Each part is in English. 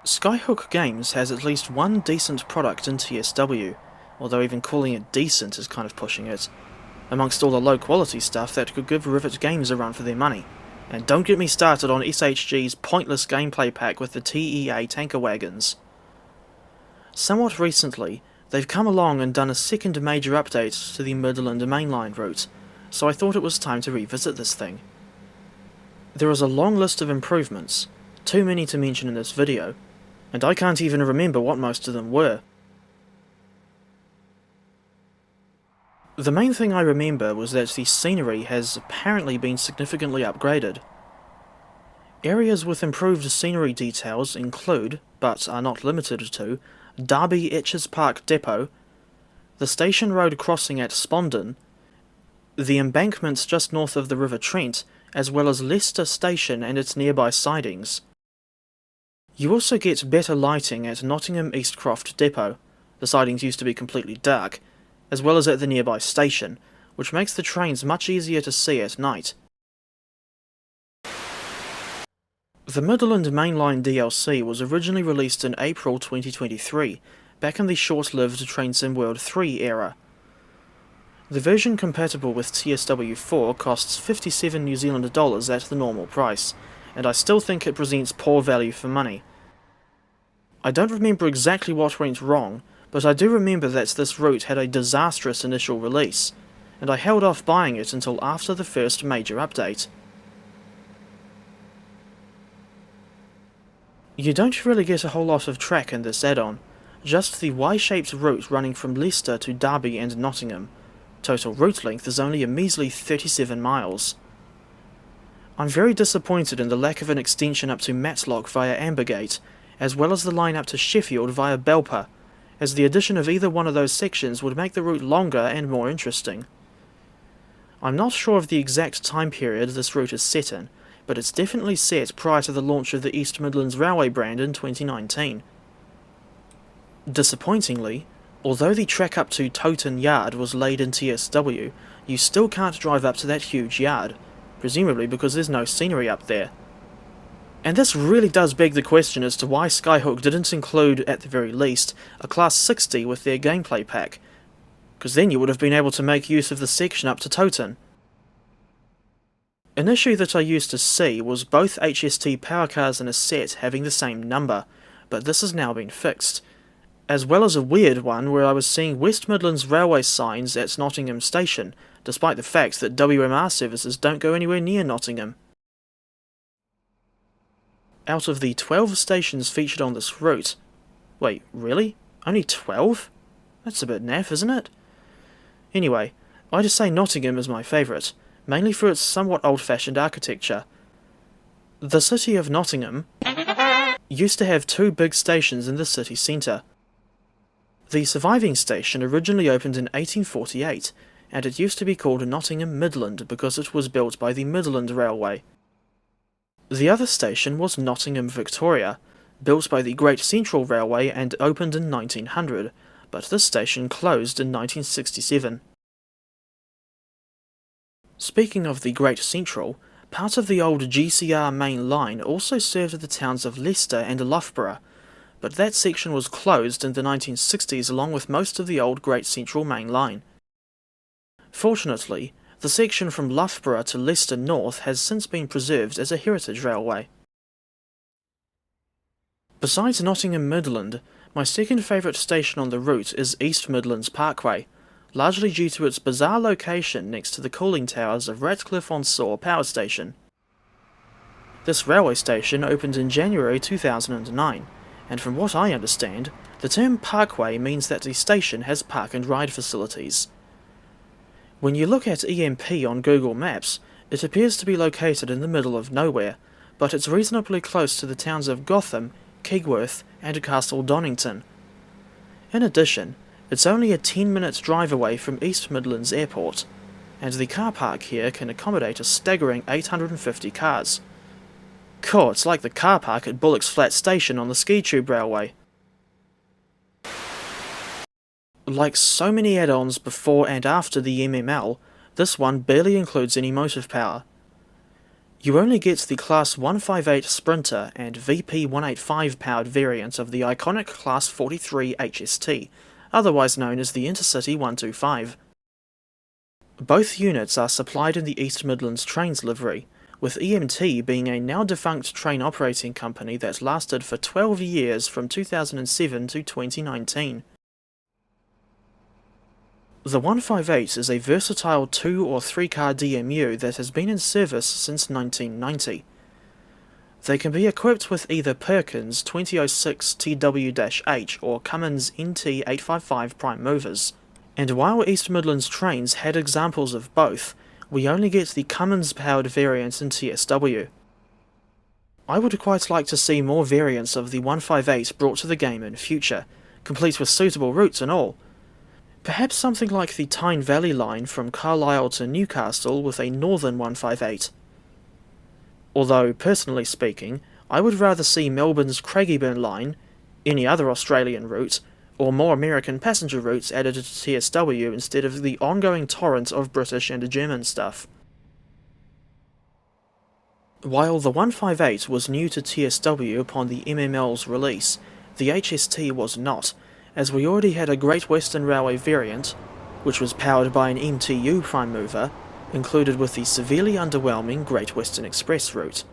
Skyhook Games has at least one decent product in TSW, although even calling it decent is kind of pushing it, amongst all the low quality stuff that could give Rivet Games a run for their money. And don't get me started on SHG's pointless gameplay pack with the TEA tanker wagons. Somewhat recently, they've come along and done a second major update to the Midland Mainline route, so I thought it was time to revisit this thing. There is a long list of improvements, too many to mention in this video, and I can't even remember what most of them were. The main thing I remember was that the scenery has apparently been significantly upgraded. Areas with improved scenery details include, but are not limited to, Derby Etches Park Depot, the station road crossing at Spondon, the embankments just north of the River Trent, as well as Leicester Station and its nearby sidings. You also get better lighting at Nottingham Eastcroft Depot, the sidings used to be completely dark, as well as at the nearby station, which makes the trains much easier to see at night. The Midland Mainline DLC was originally released in April 2023, back in the short-lived Train Sim World 3 era. The version compatible with TSW4 costs $57 New Zealand dollars at the normal price, and I still think it presents poor value for money. I don't remember exactly what went wrong, but I do remember that this route had a disastrous initial release, and I held off buying it until after the first major update. You don't really get a whole lot of track in this add-on, just the Y-shaped route running from Leicester to Derby and Nottingham. Total route length is only a measly 37 miles. I'm very disappointed in the lack of an extension up to Matlock via Ambergate, as well as the line up to Sheffield via Belper, as the addition of either one of those sections would make the route longer and more interesting. I'm not sure of the exact time period this route is set in, but it's definitely set prior to the launch of the East Midlands Railway brand in 2019. Disappointingly, although the track up to Toton Yard was laid in TSW, you still can't drive up to that huge yard, presumably because there's no scenery up there. And this really does beg the question as to why Skyhook didn't include, at the very least, a Class 60 with their gameplay pack, because then you would have been able to make use of the section up to Toton. An issue that I used to see was both HST power cars in a set having the same number, but this has now been fixed, as well as a weird one where I was seeing West Midlands Railway signs at Nottingham Station, despite the fact that WMR services don't go anywhere near Nottingham. Out of the 12 stations featured on this route... Wait, really? Only 12? That's a bit naff, isn't it? Anyway, I just say Nottingham is my favourite, mainly for its somewhat old-fashioned architecture. The city of Nottingham used to have two big stations in the city centre. The surviving station originally opened in 1848, and it used to be called Nottingham Midland because it was built by the Midland Railway. The other station was Nottingham Victoria, built by the Great Central Railway and opened in 1900, but this station closed in 1967. Speaking of the Great Central, part of the old GCR main line also served the towns of Leicester and Loughborough, but that section was closed in the 1960s along with most of the old Great Central main line. Fortunately, the section from Loughborough to Leicester North has since been preserved as a heritage railway. Besides Nottingham Midland, my second favourite station on the route is East Midlands Parkway, largely due to its bizarre location next to the cooling towers of Ratcliffe-on-Soar Power Station. This railway station opened in January 2009, and from what I understand, the term parkway means that the station has park and ride facilities. When you look at EMP on Google Maps, it appears to be located in the middle of nowhere, but it's reasonably close to the towns of Gotham, Kegworth, and Castle Donington. In addition, it's only a 10-minute drive away from East Midlands Airport, and the car park here can accommodate a staggering 850 cars. Cool, it's like the car park at Bullock's Flat Station on the Ski Tube Railway. Like so many add-ons before and after the MML, this one barely includes any motive power. You only get the Class 158 Sprinter and VP 185 powered variant of the iconic Class 43 HST, otherwise known as the Intercity 125. Both units are supplied in the East Midlands Trains livery, with EMT being a now-defunct train operating company that lasted for 12 years from 2007 to 2019. The 158 is a versatile 2 or 3 car DMU that has been in service since 1990. They can be equipped with either Perkins 2006 TW-H or Cummins NT855 prime movers, and while East Midlands Trains had examples of both, we only get the Cummins-powered variant in TSW. I would quite like to see more variants of the 158 brought to the game in future, complete with suitable routes and all. Perhaps something like the Tyne Valley line from Carlisle to Newcastle with a northern 158. Although, personally speaking, I would rather see Melbourne's Craigieburn line, any other Australian route, or more American passenger routes added to TSW instead of the ongoing torrent of British and German stuff. While the 158 was new to TSW upon the MML's release, the HST was not, as we already had a Great Western Railway variant, which was powered by an MTU prime mover, included with the severely underwhelming Great Western Express route.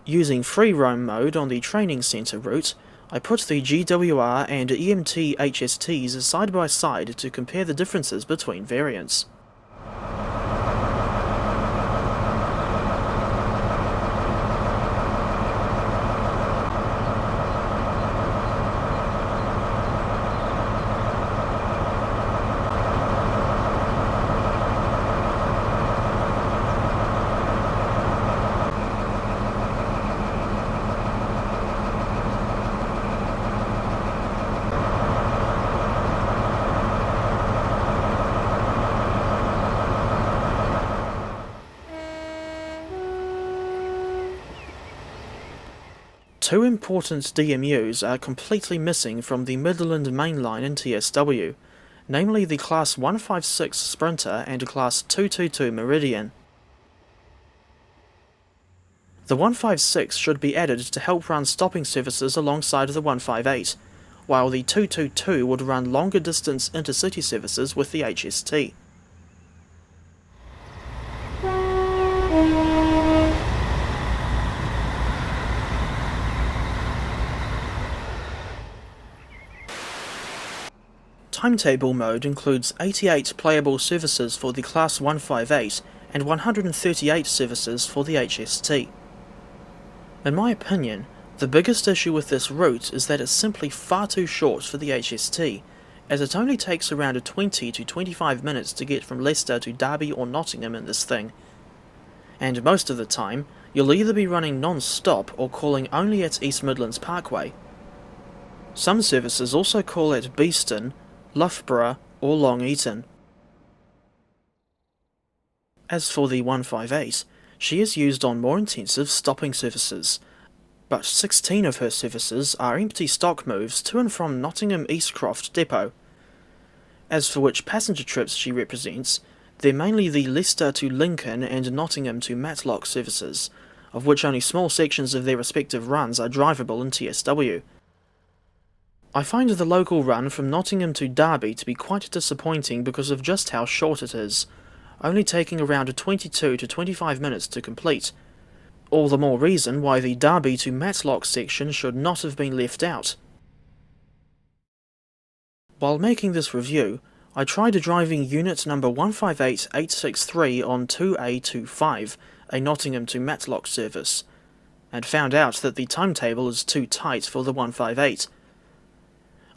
Using free roam mode on the training centre route, I put the GWR and EMT HSTs side by side to compare the differences between variants. Two important DMUs are completely missing from the Midland Mainline in TSW, namely the Class 156 Sprinter and Class 222 Meridian. The 156 should be added to help run stopping services alongside the 158, while the 222 would run longer distance intercity services with the HST. Timetable mode includes 88 playable services for the Class 158 and 138 services for the HST. In my opinion, the biggest issue with this route is that it's simply far too short for the HST, as it only takes around 20 to 25 minutes to get from Leicester to Derby or Nottingham in this thing. And most of the time, you'll either be running non-stop or calling only at East Midlands Parkway. Some services also call at Beeston, Loughborough or Long Eaton. As for the 158, she is used on more intensive stopping services, but 16 of her services are empty stock moves to and from Nottingham Eastcroft Depot. As for which passenger trips she represents, they're mainly the Leicester to Lincoln and Nottingham to Matlock services, of which only small sections of their respective runs are drivable in TSW. I find the local run from Nottingham to Derby to be quite disappointing because of just how short it is, only taking around 22 to 25 minutes to complete. All the more reason why the Derby to Matlock section should not have been left out. While making this review, I tried driving unit number 158863 on 2A25, a Nottingham to Matlock service, and found out that the timetable is too tight for the 158.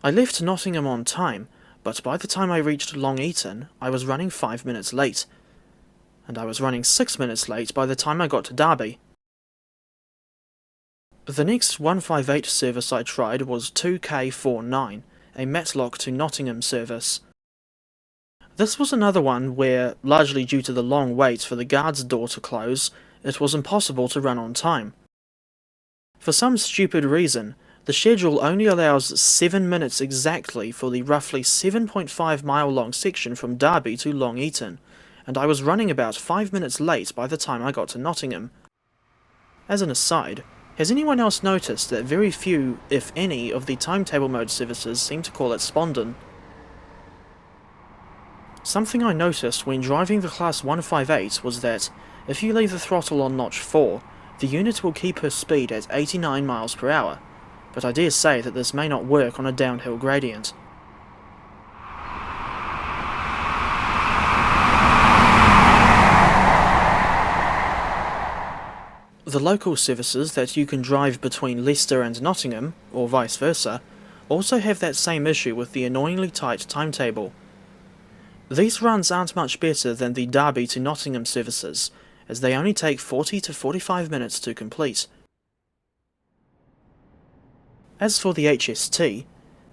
I left Nottingham on time, but by the time I reached Long Eaton, I was running 5 minutes late, and I was running 6 minutes late by the time I got to Derby. The next 158 service I tried was 2K49, a Matlock to Nottingham service. This was another one where, largely due to the long wait for the guard's door to close, it was impossible to run on time. For some stupid reason, the schedule only allows 7 minutes exactly for the roughly 7.5 mile long section from Derby to Long Eaton, and I was running about 5 minutes late by the time I got to Nottingham. As an aside, has anyone else noticed that very few, if any, of the timetable mode services seem to call it Spondon? Something I noticed when driving the Class 158 was that, if you leave the throttle on notch 4, the unit will keep her speed at 89 miles per hour, but I dare say that this may not work on a downhill gradient. The local services that you can drive between Leicester and Nottingham, or vice versa, also have that same issue with the annoyingly tight timetable. These runs aren't much better than the Derby to Nottingham services, as they only take 40 to 45 minutes to complete. As for the HST,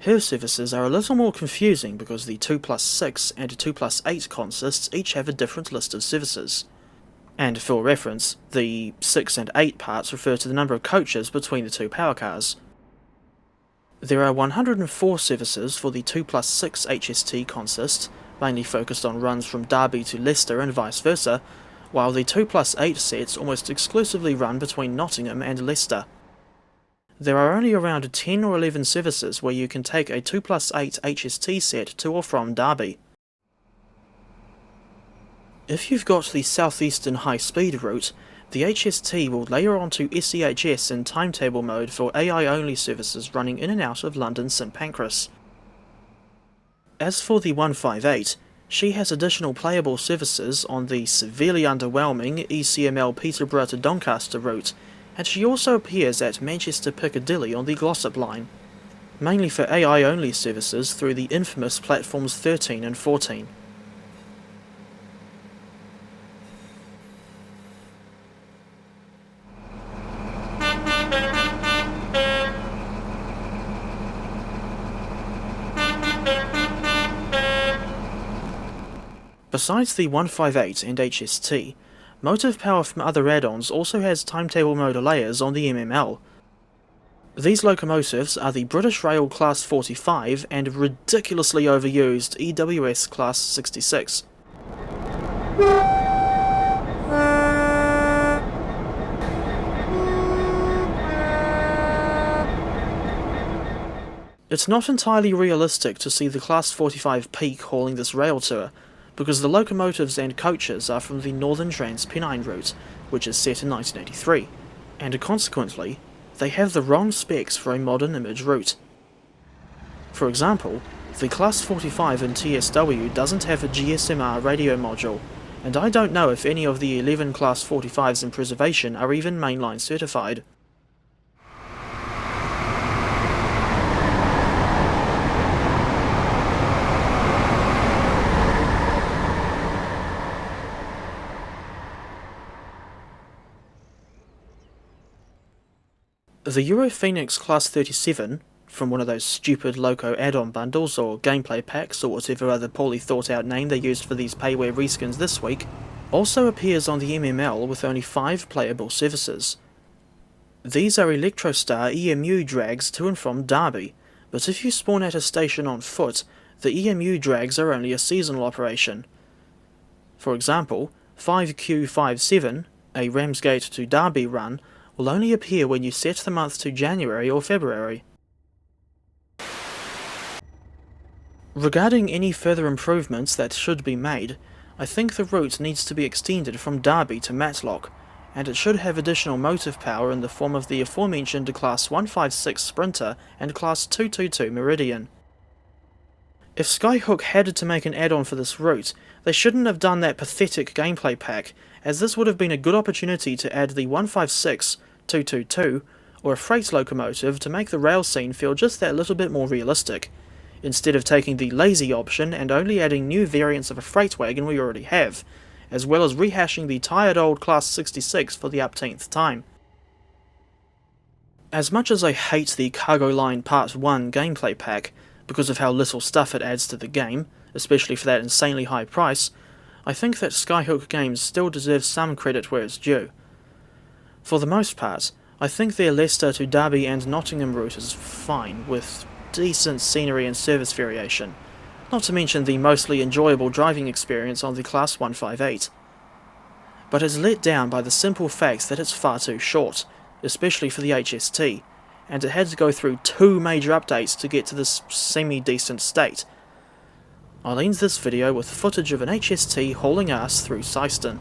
her services are a little more confusing because the 2+6 and 2+8 consists each have a different list of services. And for reference, the 6 and 8 parts refer to the number of coaches between the two power cars. There are 104 services for the 2+6 HST consist, mainly focused on runs from Derby to Leicester and vice versa, while the 2+8 sets almost exclusively run between Nottingham and Leicester. There are only around 10 or 11 services where you can take a 2+8 HST set to or from Derby. If you've got the southeastern high-speed route, the HST will layer onto SEHS in timetable mode for AI-only services running in and out of London St Pancras. As for the 158, she has additional playable services on the severely underwhelming ECML Peterborough to Doncaster route, and she also appears at Manchester Piccadilly on the Glossop line, mainly for AI-only services through the infamous platforms 13 and 14. Besides the 158 and HST, motive power from other add-ons also has timetable mode layers on the MML. These locomotives are the British Rail Class 45 and ridiculously overused EWS Class 66. It's not entirely realistic to see the Class 45 peak hauling this rail tour, because the locomotives and coaches are from the Northern Trans-Pennine route, which is set in 1983, and consequently, they have the wrong specs for a modern image route. For example, the Class 45 in TSW doesn't have a GSMR radio module, and I don't know if any of the 11 Class 45s in preservation are even mainline certified. The Europhoenix Class 37, from one of those stupid loco add-on bundles or gameplay packs or whatever other poorly thought out name they used for these payware reskins this week, also appears on the MML with only 5 playable services. These are Electrostar EMU drags to and from Derby, but if you spawn at a station on foot, the EMU drags are only a seasonal operation. For example, 5Q57, a Ramsgate to Derby run, will only appear when you set the month to January or February. Regarding any further improvements that should be made, I think the route needs to be extended from Derby to Matlock, and it should have additional motive power in the form of the aforementioned Class 156 Sprinter and Class 222 Meridian. If Skyhook had to make an add-on for this route, they shouldn't have done that pathetic gameplay pack, as this would have been a good opportunity to add the 156, 222, or a freight locomotive to make the rail scene feel just that little bit more realistic, instead of taking the lazy option and only adding new variants of a freight wagon we already have, as well as rehashing the tired old Class 66 for the upteenth time. As much as I hate the Cargo Line Part 1 gameplay pack, because of how little stuff it adds to the game, especially for that insanely high price, I think that Skyhook Games still deserves some credit where it's due. For the most part, I think their Leicester to Derby and Nottingham route is fine, with decent scenery and service variation, not to mention the mostly enjoyable driving experience on the Class 158. But it's let down by the simple fact that it's far too short, especially for the HST, and it had to go through 2 major updates to get to this semi-decent state. I'll end this video with footage of an HST hauling ass through Syston.